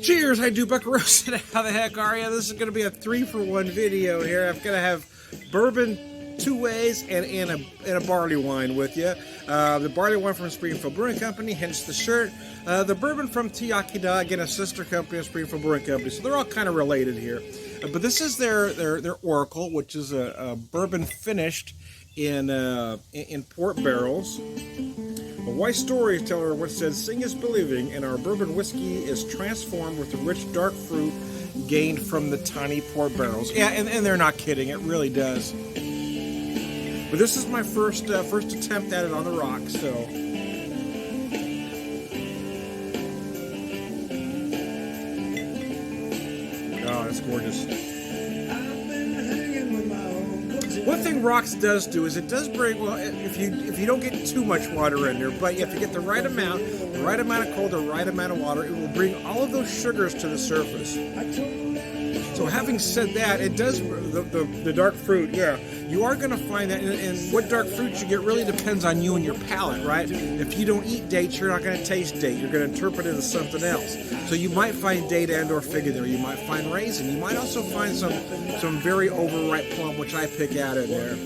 Cheers, I do buckaroos. How the heck are you? This is going to be a 3-for-1 video here. I'm going to have bourbon 2 ways and a barley wine with you. The barley wine from Springfield Brewing Company, hence the shirt. The bourbon from Tiyakida, again a sister company of Springfield Brewing Company. So they're all kind of related here. But this is their Oracle, which is a bourbon finished in port barrels. A wise storyteller once said, "Sing is believing," and our bourbon whiskey is transformed with the rich dark fruit gained from the tiny port barrels. Yeah, and they're not kidding. It really does. But this is my first attempt at it on the rocks, so. Oh, that's gorgeous. One thing rocks does do is it does bring, well, if you don't get too much water in there, but if you get the right amount of cold, the right amount of water, it will bring all of those sugars to the surface. So having said that, it does, the dark fruit, yeah, you are going to find that, and what dark fruit you get really depends on you and your palate, right? If you don't eat dates, you're not going to taste date. You're going to interpret it as something else. So you might find date and or fig in there. You might find raisin. You might also find some very overripe plum, which I pick out in there.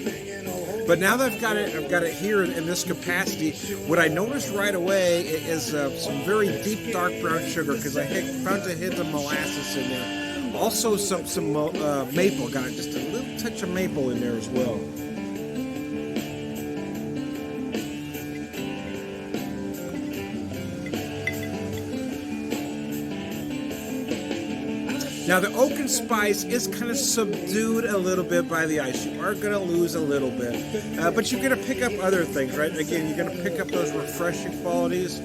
But now that I've got it here in this capacity, what I noticed right away is some very deep dark brown sugar, because I found a hint of molasses in there. Also some maple, got just a little touch of maple in there as well. Now the oak and spice is kind of subdued a little bit by the ice. You are going to lose a little bit, but you're going to pick up other things, right? Again, you're going to pick up those refreshing qualities.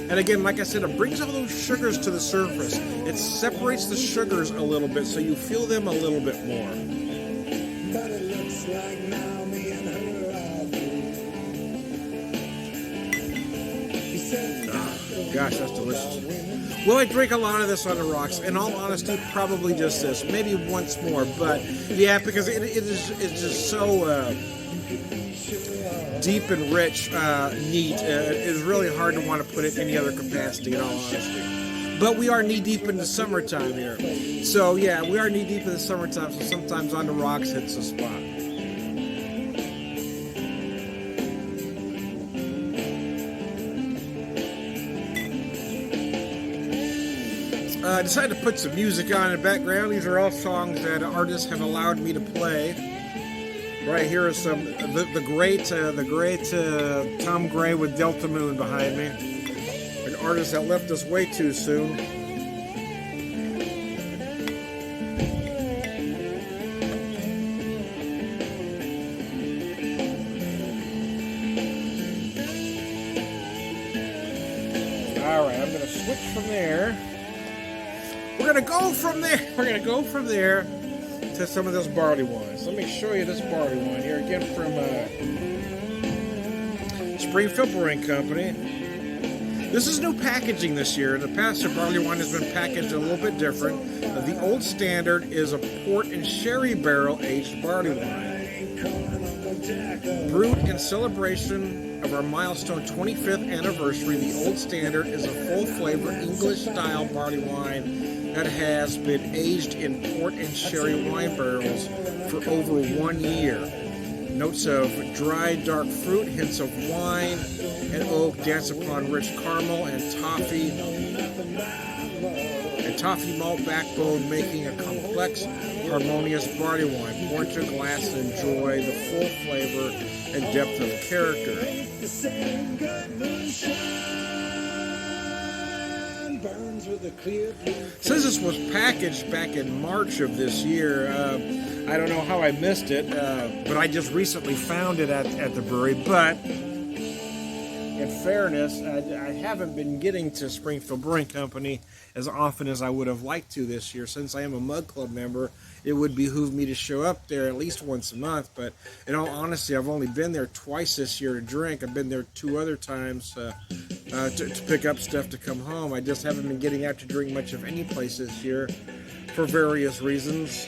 And again, like I said, it brings all those sugars to the surface. It separates the sugars a little bit, so you feel them a little bit more. But it looks like now me and her gosh, that's delicious. Will I drink a lot of this on the rocks? In all honesty, probably just this. Maybe once more, but yeah, because it's just so deep and rich, neat. It is really hard to want to put it in any other capacity, in all honesty. But we are knee-deep in the summertime here. So yeah, we are knee-deep in the summertime, so sometimes on the rocks hits the spot. I decided to put some music on in the background. These are all songs that artists have allowed me to play. Right here is some the great Tom Gray with Delta Moon behind me, an artist that left us way too soon. All right, I'm going to switch from there. We're going to go from there to some of this barley wines. Let me show you this barley wine here again from Springfield Brewing Company. This is new packaging this year. In the past, the barley wine has been packaged a little bit different. The old standard is a port and sherry barrel aged barley wine. Brewed in celebration of our milestone 25th anniversary, the old standard is a full flavor English style barley wine that has been aged in port and sherry wine barrels for over 1 year. Notes of dry, dark fruit, hints of wine and oak dance upon rich caramel and toffee malt backbone, making a complex, harmonious barley wine, poured to a glass to enjoy the full flavor and depth of character. Says this was packaged back in March of this year. I don't know how I missed it, but I just recently found it at the brewery. But in fairness, I haven't been getting to Springfield Brewing Company as often as I would have liked to this year. Since I am a Mug Club member, it would behoove me to show up there at least once a month. But in all honesty, I've only been there twice this year to drink. I've been there 2 other times to pick up stuff to come home. I just haven't been getting out to drink much of any place this year for various reasons.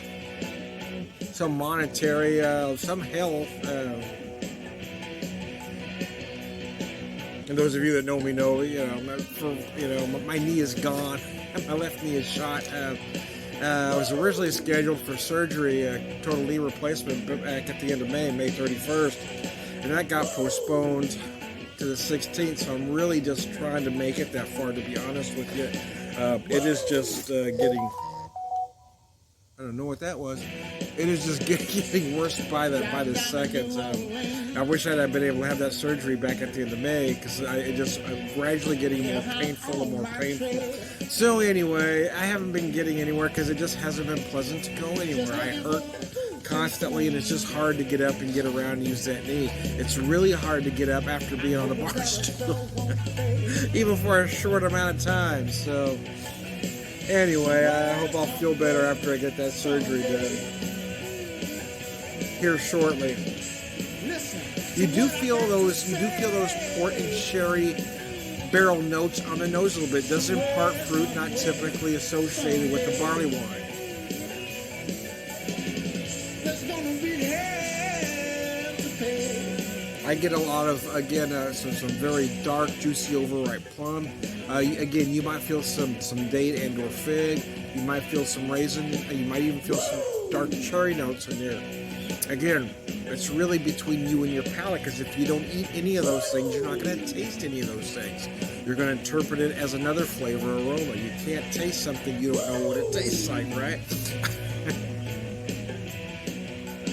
Some monetary, some health. And those of you that know me know, my knee is gone. My left knee is shot. I was originally scheduled for surgery, a total knee replacement, back at the end of May 31st, and that got postponed to the 16th. So I'm really just trying to make it that far, to be honest with you. It is just getting. I don't know what that was. It is just getting worse by the second. I wish I'd been able to have that surgery back at the end of May, because I'm gradually getting more painful and more painful. So anyway, I haven't been getting anywhere because it just hasn't been pleasant to go anywhere. I hurt constantly, and it's just hard to get up and get around and use that knee. It's really hard to get up after being on a bar stool, even for a short amount of time. So anyway, I hope I'll feel better after I get that surgery done here shortly. You do feel those port and sherry barrel notes on the nose a little bit. Does impart fruit not typically associated with the barley wine. I get a lot of, again, some very dark, juicy, overripe plum. Again, you might feel some date and or fig. You might feel some raisin. You might even feel some dark cherry notes in there. Again, it's really between you and your palate, because if you don't eat any of those things, you're not going to taste any of those things. You're going to interpret it as another flavor aroma. You can't taste something you don't know what it tastes like, right?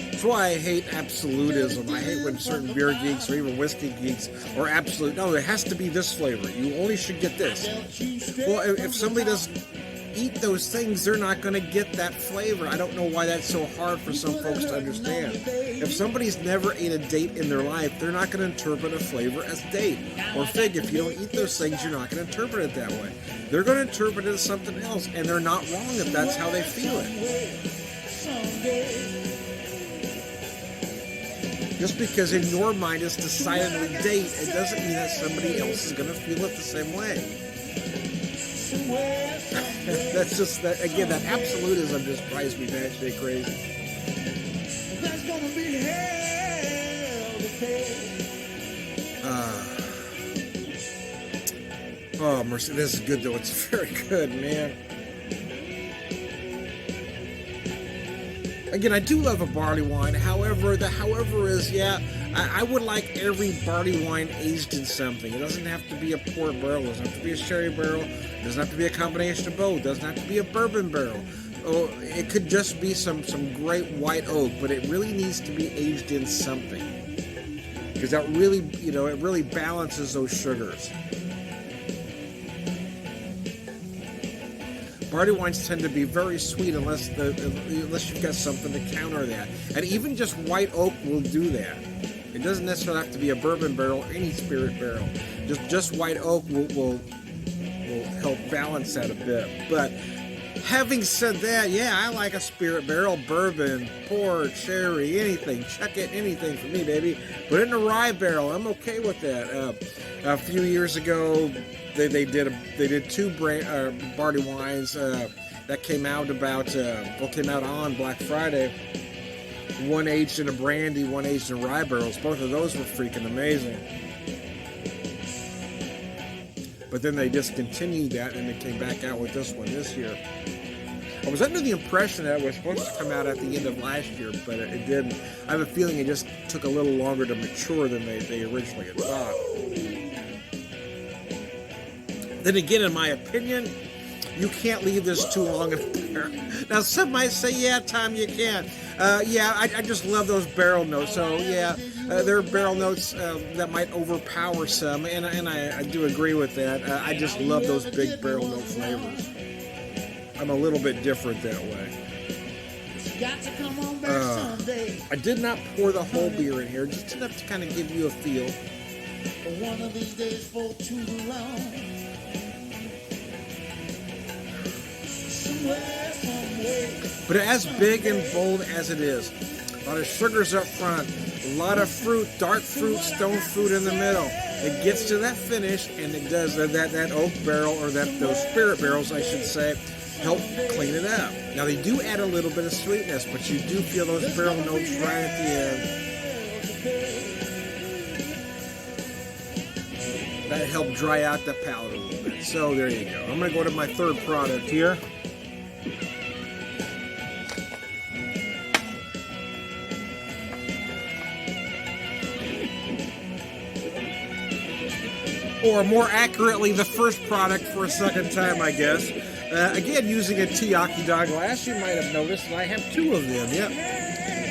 That's why I hate absolutism. I hate when certain beer geeks or even whiskey geeks are absolute. No, it has to be this flavor. You only should get this. Well, if somebody doesn't eat those things, they're not going to get that flavor. I don't know why that's so hard for some folks to understand. If somebody's never ate a date in their life, they're not going to interpret a flavor as date or fig. If you don't eat those things, you're not going to interpret it that way. They're going to interpret it as something else, and they're not wrong if that's how they feel it. Just because in your mind it's decidedly date, it doesn't mean that somebody else is going to feel it the same way. That's just that, again, that absolutism just drives me batshit crazy. Oh, mercy, this is good though. It's very good, man. Again, I do love a barley wine. However, the however is, I would like every barley wine aged in something. It doesn't have to be a port barrel. It doesn't have to be a sherry barrel. It doesn't have to be a combination of both. It doesn't have to be a bourbon barrel. Oh, it could just be some great white oak, but it really needs to be aged in something, because that really, it really balances those sugars. Barley wines tend to be very sweet unless you've got something to counter that. And even just white oak will do that. It doesn't necessarily have to be a bourbon barrel or any spirit barrel. Just white oak will help balance that a bit. But having said that, I like a spirit barrel, bourbon, port, sherry, anything. Chuck it, anything for me, baby. Put it in a rye barrel. I'm okay with that. A few years ago, They did two barley wines that came out on Black Friday. One aged in a brandy, one aged in rye barrels. Both of those were freaking amazing. But then they discontinued that, and they came back out with this one this year. I was under the impression that it was supposed to come out at the end of last year, but it didn't. I have a feeling it just took a little longer to mature than they originally had thought. Then again, in my opinion, you can't leave this too long in a barrel. Now, some might say, Tom, you can. I just love those barrel notes. So, there are barrel notes that might overpower some, and I do agree with that. I just love those big barrel note flavors. I'm a little bit different that way. I did not pour the whole beer in here, just enough to kind of give you a feel. One of these days for too long. But as big and bold as it is, a lot of sugars up front, a lot of fruit, dark fruit, stone fruit in the middle. It gets to that finish, and it does that oak barrel, or those spirit barrels, I should say, help clean it up. Now they do add a little bit of sweetness, but you do feel those barrel notes right at the end. that help dry out the palate a little bit. So there you go. I'm going to go to my third product here. Or more accurately, the first product for a second time, I guess. Again, using a Teaki-da glass, you might have noticed that I have two of them. Yep.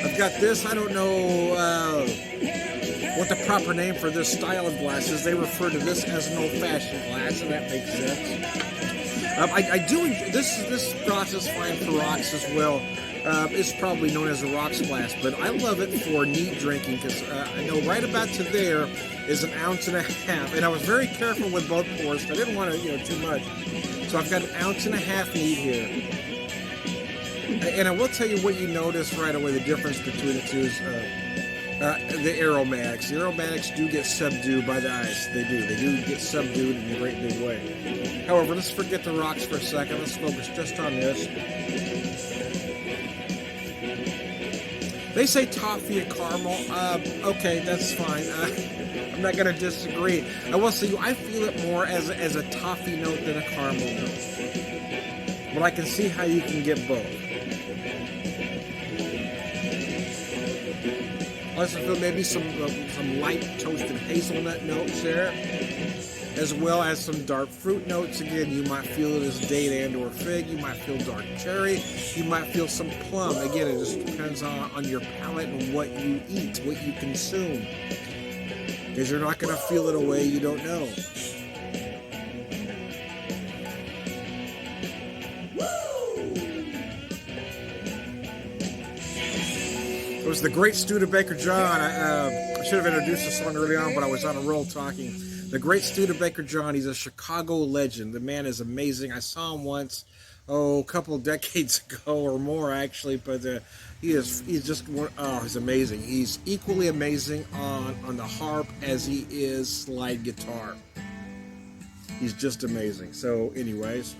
I've got this. I don't know what the proper name for this style of glass is. They refer to this as an old-fashioned glass, and that makes sense. I do. This glass is fine for rocks as well. It's probably known as a rocks glass, but I love it for neat drinking because I know right about to there is an ounce and a half, and I was very careful with both pours. I didn't want to, too much. So I've got an ounce and a half neat here. And I will tell you what you notice right away, the difference between the two is the aromatics. The aromatics do get subdued by the ice. They do. They do get subdued in a great big way. However, let's forget the rocks for a second. Let's focus just on this. They say toffee and caramel. Okay, that's fine. I'm not going to disagree. I will say I feel it more as a toffee note than a caramel note. But I can see how you can get both. I also feel maybe some light toasted hazelnut notes there, as well as some dark fruit notes. Again, you might feel it as date and or fig. You might feel dark cherry. You might feel some plum. Again, it just depends on your palate and what you eat, what you consume. Because you're not going to feel it a way you don't know. It was the great Studebaker John. I should have introduced the song early on, but I was on a roll talking. The great Studebaker John, he's a Chicago legend. The man is amazing. I saw him once, a couple of decades ago or more actually, but he's amazing. He's equally amazing on the harp as he is slide guitar. He's just amazing. So anyways,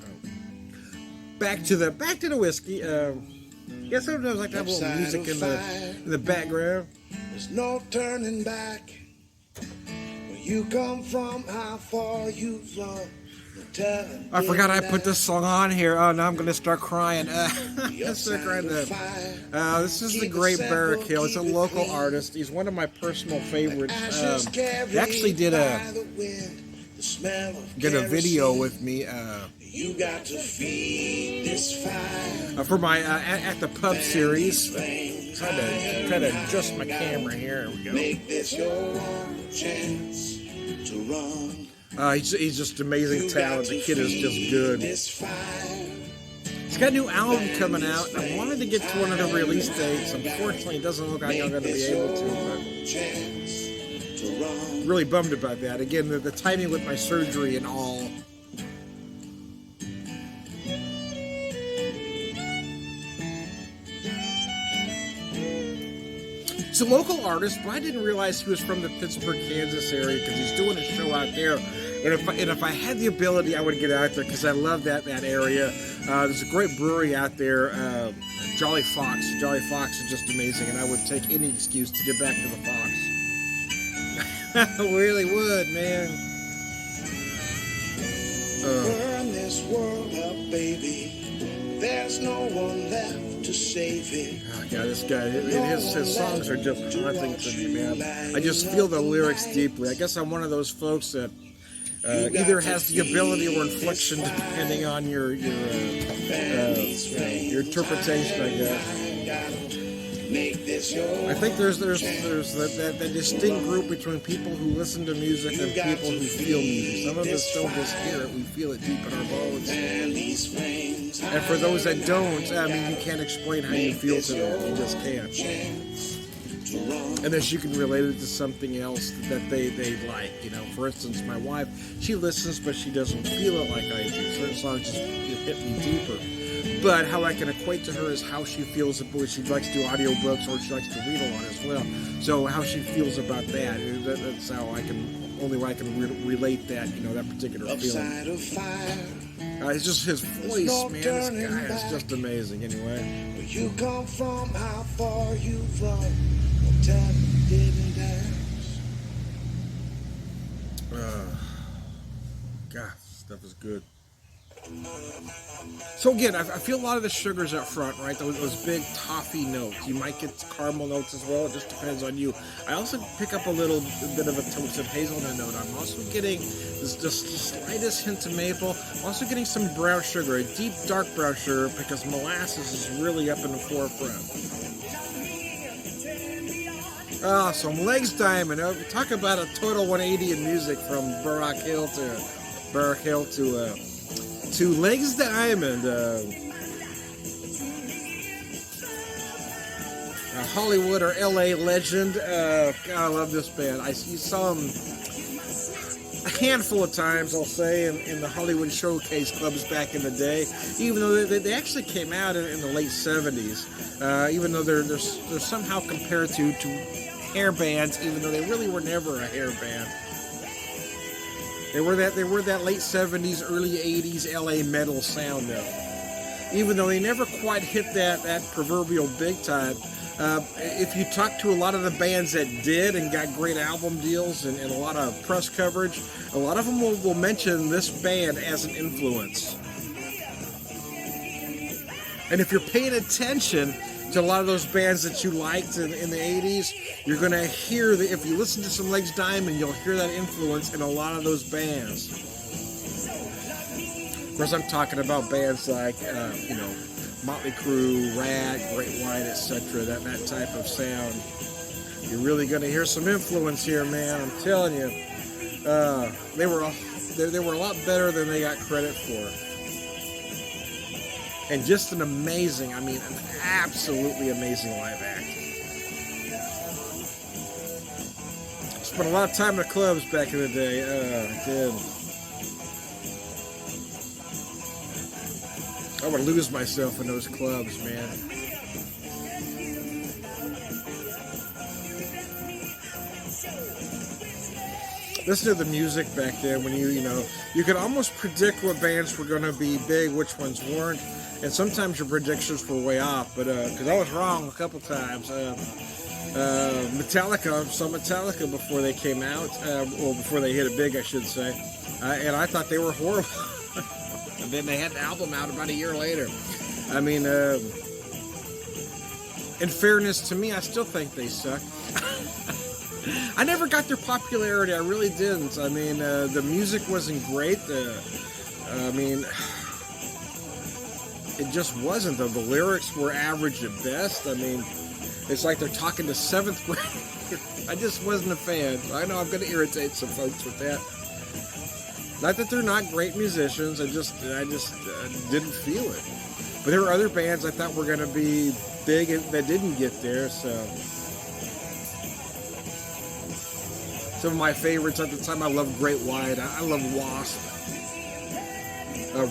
back to the whiskey. Yeah, sometimes I like to have a little music in the background. There's no turning back. Where you come from, how far you've run. I forgot I put this song on here. Oh, now I'm going to start crying. This is the great Barrick-Hill. It's a local artist. He's one of my personal favorites. He actually did a video with me. You got to feed this fire. For my at the pub series. Try to adjust my camera here. There we go. Make this your chance to run. He's just amazing talent. The kid is just good. He's got a new album coming out. I wanted to get to one of the release dates. Unfortunately, it doesn't look like I'm going to be able to. But really bummed about that. Again, the timing with my surgery and all. He's a local artist, but I didn't realize he was from the Pittsburgh, Kansas area because he's doing a show out there. And if I had the ability, I would get out there because I love that area. There's a great brewery out there, Jolly Fox. Jolly Fox is just amazing, and I would take any excuse to get back to the Fox. I really would, man. Burn this world up, baby. There's no one left to save it. Oh, God, this guy, his songs are just haunting to me, man. I just feel the lyrics deeply. I guess I'm one of those folks that either has the ability or inflection, depending on your interpretation, I guess. I think there's that distinct group between people who listen to music and people who feel music. Some of us don't just hear it, we feel it deep in our bones. And for those that don't, I mean, you can't explain how you feel to them. You just can't. Unless you can relate it to something else that they like. For instance, my wife, she listens, but she doesn't feel it like I do. Certain songs just hit me deeper. But how I can equate to her is how she feels about, she likes to do audiobooks or she likes to read a lot as well. So how she feels about that, that's how I can relate that, that particular feeling. It's just his voice, man. This guy is just amazing anyway. Where you come from, how far you've run, what time didn't dance. God, stuff is good. So again, I feel a lot of the sugars up front, right? Those big toffee notes. You might get caramel notes as well. It just depends on you. I also pick up a little bit of a toasted hazelnut note. I'm also getting this just the slightest hint of maple. I'm also getting some brown sugar, a deep dark brown sugar, because molasses is really up in the forefront. Ah, some Legs Diamond. Talk about a total 180 in music from Barrack Hill to Legs Diamond. A Hollywood or LA legend. God, I love this band. You saw them a handful of times, I'll say, in the Hollywood showcase clubs back in the day. Even though they actually came out in the late 70s. Even though they're somehow compared to hair bands, even though they really were never a hair band. They were that late 70s, early 80s LA metal sound though. Even though they never quite hit that proverbial big time. If you talk to a lot of the bands that did and got great album deals and a lot of press coverage, a lot of them will mention this band as an influence. And if you're paying attention to a lot of those bands that you liked in the 80s, you're going to hear if you listen to some Legs Diamond, you'll hear that influence in a lot of those bands. Of course, I'm talking about bands like, Motley Crue, Rat, Great White, etc., that type of sound. You're really going to hear some influence here, man. I'm telling you. They were a lot better than they got credit for. And just an absolutely amazing live act. Spent a lot of time in the clubs back in the day. I did. I would lose myself in those clubs, man. Listen to the music back then when you could almost predict what bands were going to be big, which ones weren't. And sometimes your predictions were way off, but because I was wrong a couple times. Metallica, saw Metallica before they came out, before they hit it big, I should say, and I thought they were horrible. And then they had the album out about a year later. I mean, in fairness to me, I still think they suck. I never got their popularity, I really didn't. I mean, the music wasn't great. It just wasn't. The lyrics were average at best. I mean, it's like they're talking to 7th grade. I just wasn't a fan. I know I'm going to irritate some folks with that. Not that they're not great musicians. I just didn't feel it. But there were other bands I thought were going to be big that didn't get there. So some of my favorites at the time, I loved Great White. I loved Wasp.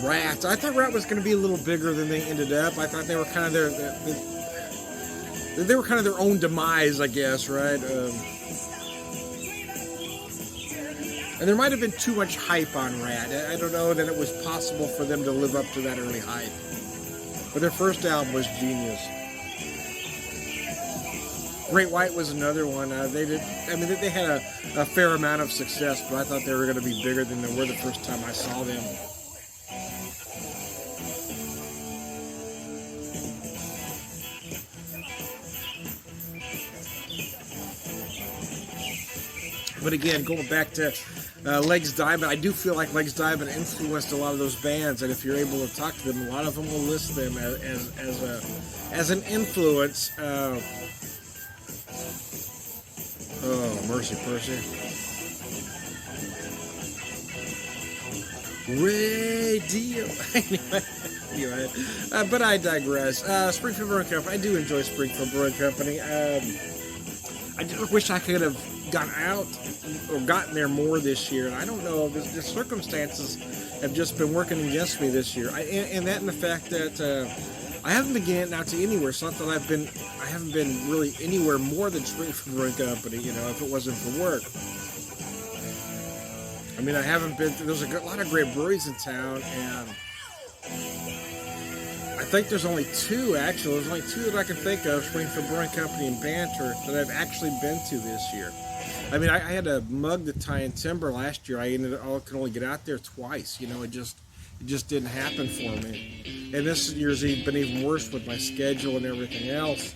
Rat. I thought Rat was going to be a little bigger than they ended up. I thought they were kind of their own demise, I guess, right? And there might have been too much hype on Rat. I don't know that it was possible for them to live up to that early hype. But their first album was genius. Great White was another one. They had a fair amount of success, but I thought they were going to be bigger than they were the first time I saw them. But again, going back to Legs Diamond, I do feel like Legs Diamond influenced a lot of those bands, and if you're able to talk to them, a lot of them will list them as an influence. Oh, mercy, Percy. Radio. Anyway, but I digress. Springfield Brewing Company. I do enjoy Springfield Brewing Company. I just wish I could have gotten there more this year. And I don't know, the circumstances have just been working against me this year. And that and the fact that I haven't been getting out to anywhere. It's not that I haven't been really anywhere more than Springfield Brewing Company, if it wasn't for work. I mean, I haven't been there's a lot of great breweries in town, and I think there's only two, actually. There's only two that I can think of, Springfield Brewing Company and Banter, that I've actually been to this year. I mean, I had to mug the tie and timber last year. I could only get out there twice. You know, it just didn't happen for me. And this year's been even worse with my schedule and everything else.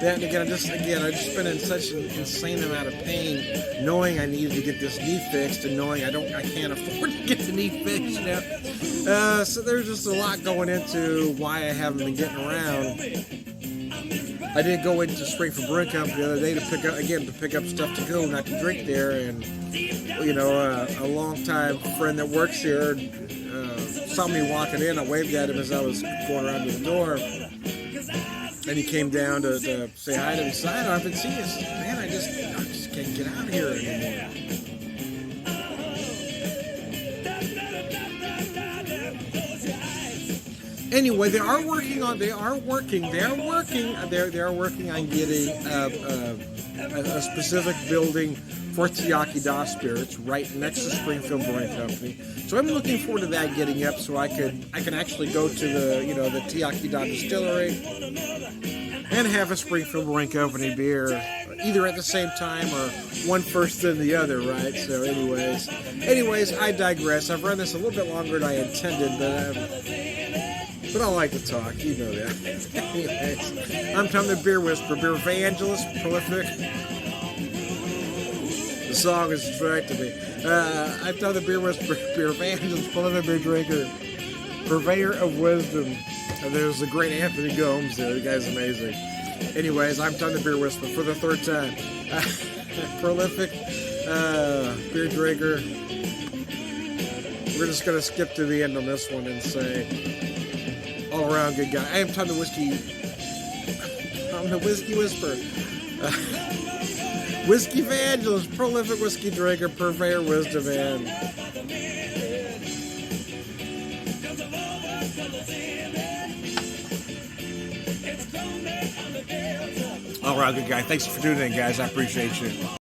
Then again, I just been in such an insane amount of pain, knowing I needed to get this knee fixed, and knowing I can't afford to get the knee fixed. You know, so there's just a lot going into why I haven't been getting around. I did go into Springfield Brewing Company the other day to pick up stuff to go, not to drink there, and you know, a longtime friend that works here saw me walking in. I waved at him as I was going around to the door. And he came down to say hi to me. So I've been seeing this. Man, I just can't get out of here anymore. Anyway, they are working on getting a specific building for Tiaki Spirits right next to Springfield Brewing Company. So I'm looking forward to that getting up, so I can actually go to the Tiaki Distillery and have a Springfield Brewing Company beer, either at the same time or one first then the other, right? So anyways, I digress. I've run this a little bit longer than I intended, but I like to talk, you know that. Anyways, I'm Tom the Beer Whisperer, beer evangelist, prolific. The song is distracting me. I'm Tom the Beer Whisperer, beer evangelist, prolific beer drinker, purveyor of wisdom. And there's the great Anthony Gomes there. The guy's amazing. Anyways, I'm Tom the Beer Whisperer for the third time. Prolific beer drinker. We're just going to skip to the end on this one and say, all around good guy. I am Tom the Whiskey. I'm the Whiskey Whisperer. Whiskey evangelist, prolific whiskey drinker, purveyor wisdom, and all right, good guy. Thanks for tuning in, guys. I appreciate you.